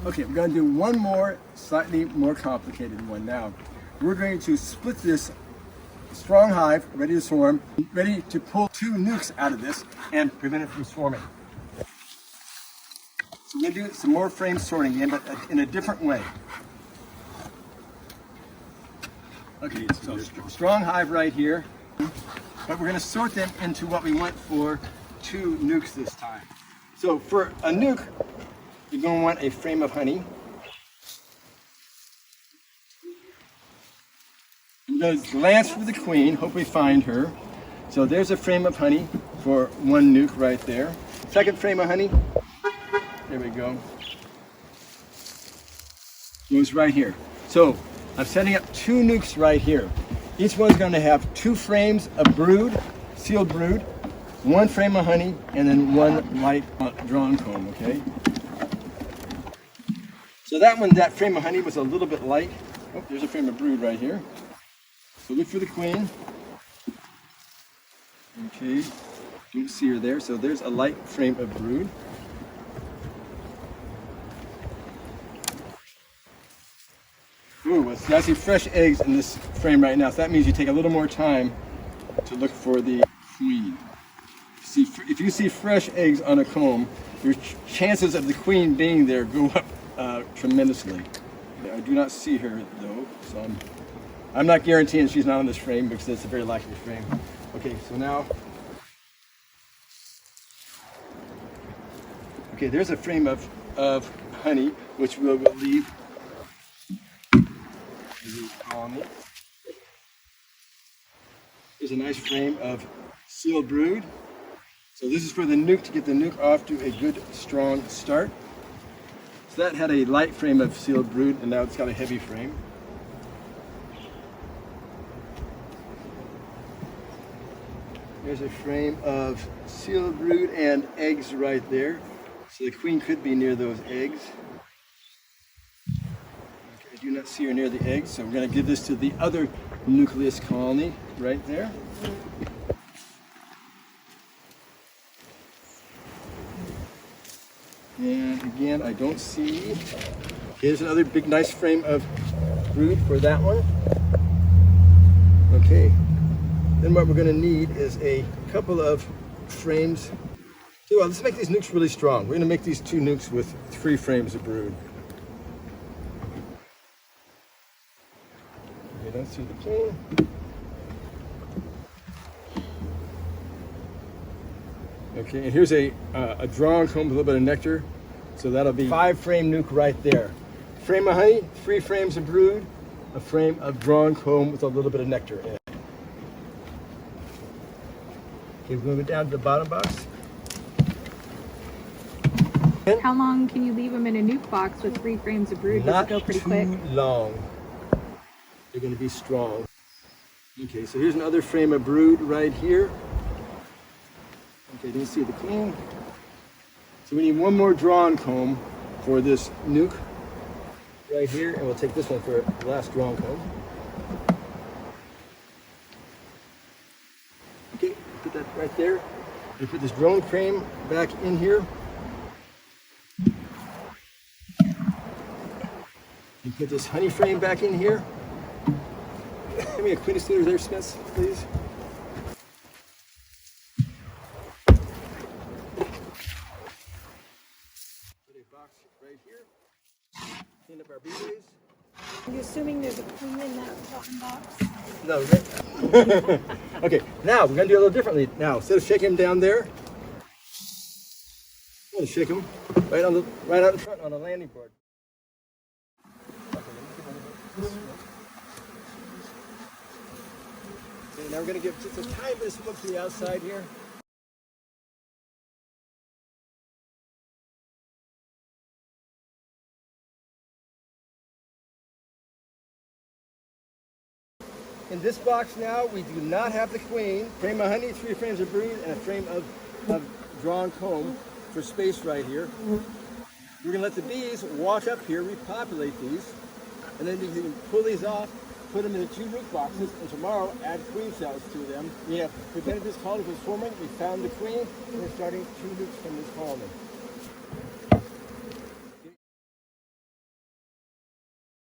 Okay, we're going to do one more, slightly more complicated one now. We're going to split this strong hive, ready to swarm, ready to pull 2 nukes out of this and prevent it from swarming. So we're going to do some more frame sorting again, but in a different way. Okay, so strong hive right here, but we're going to sort them into what we want for 2 nukes this time. So for a nuke, you're going to want a frame of honey. I'm going to glance for the queen, hope we find her. So there's a frame of honey for 1 nuke right there. Second frame of honey, there we go. Goes right here. So I'm setting up 2 nukes right here. Each one's going to have 2 frames of brood, sealed brood, 1 frame of honey, and then 1 light drawn comb, okay? So that frame of honey was a little bit light. Oh, there's a frame of brood right here. So look for the queen. Okay, don't see her there. So there's a light frame of brood. Ooh, I see fresh eggs in this frame right now. So that means you take a little more time to look for the queen. See, if you see fresh eggs on a comb, your chances of the queen being there go up tremendously. I do not see her though, so I'm not guaranteeing she's not on this frame because it's a very likely frame. Okay, so now, okay, there's a frame of honey which we'll leave in the colony. There's a nice frame of sealed brood. So this is for the nuke, to get the nuke off to a good strong start. So that had a light frame of sealed brood, and now it's got a heavy frame. There's a frame of sealed brood and eggs right there. So the queen could be near those eggs. Okay, I do not see her near the eggs, so we're going to give this to the other nucleus colony right there. And again, I don't see. Here's another big, nice frame of brood for that one. Okay. Then what we're going to need is a couple of frames. So let's make these nukes really strong. We're going to make these 2 nukes with 3 frames of brood. Okay, don't see the queen. Okay, and here's a drawn comb with a little bit of nectar. So that'll be 5 frame nuke right there. Frame of honey, 3 frames of brood, a frame of drawn comb with a little bit of nectar in it. Okay, we're going to go down to the bottom box. How long can you leave them in a nuke box with 3 frames of brood? Does it go pretty quick? Not too long. They're going to be strong. Okay, so here's another frame of brood right here. Okay, didn't see the queen. So we need 1 more drawn comb for this nuke right here, and we'll take this one for the last drawn comb. Okay, put that right there. We put this drone frame back in here. And put this honey frame back in here. Give me a queen of scissors there, Smith, please. Box right here. Clean up our beeways. Are you assuming there's a queen in that bottom box? No, right? Okay, now we're going to do it a little differently. Now, instead of shaking him down there, I'm going to shake him right out in front on the landing board. Okay, now we're going to give just a tiny bit of smoke to the outside here. In this box now, we do not have the queen. Frame of honey, 3 frames of brood, and a frame of drawn comb for space right here. We're going to let the bees walk up here, repopulate these, and then you can pull these off, put them in the 2 nuke boxes, and tomorrow add queen cells to them. We have prevented this colony from swarming. We found the queen, and we're starting 2 nukes from this colony.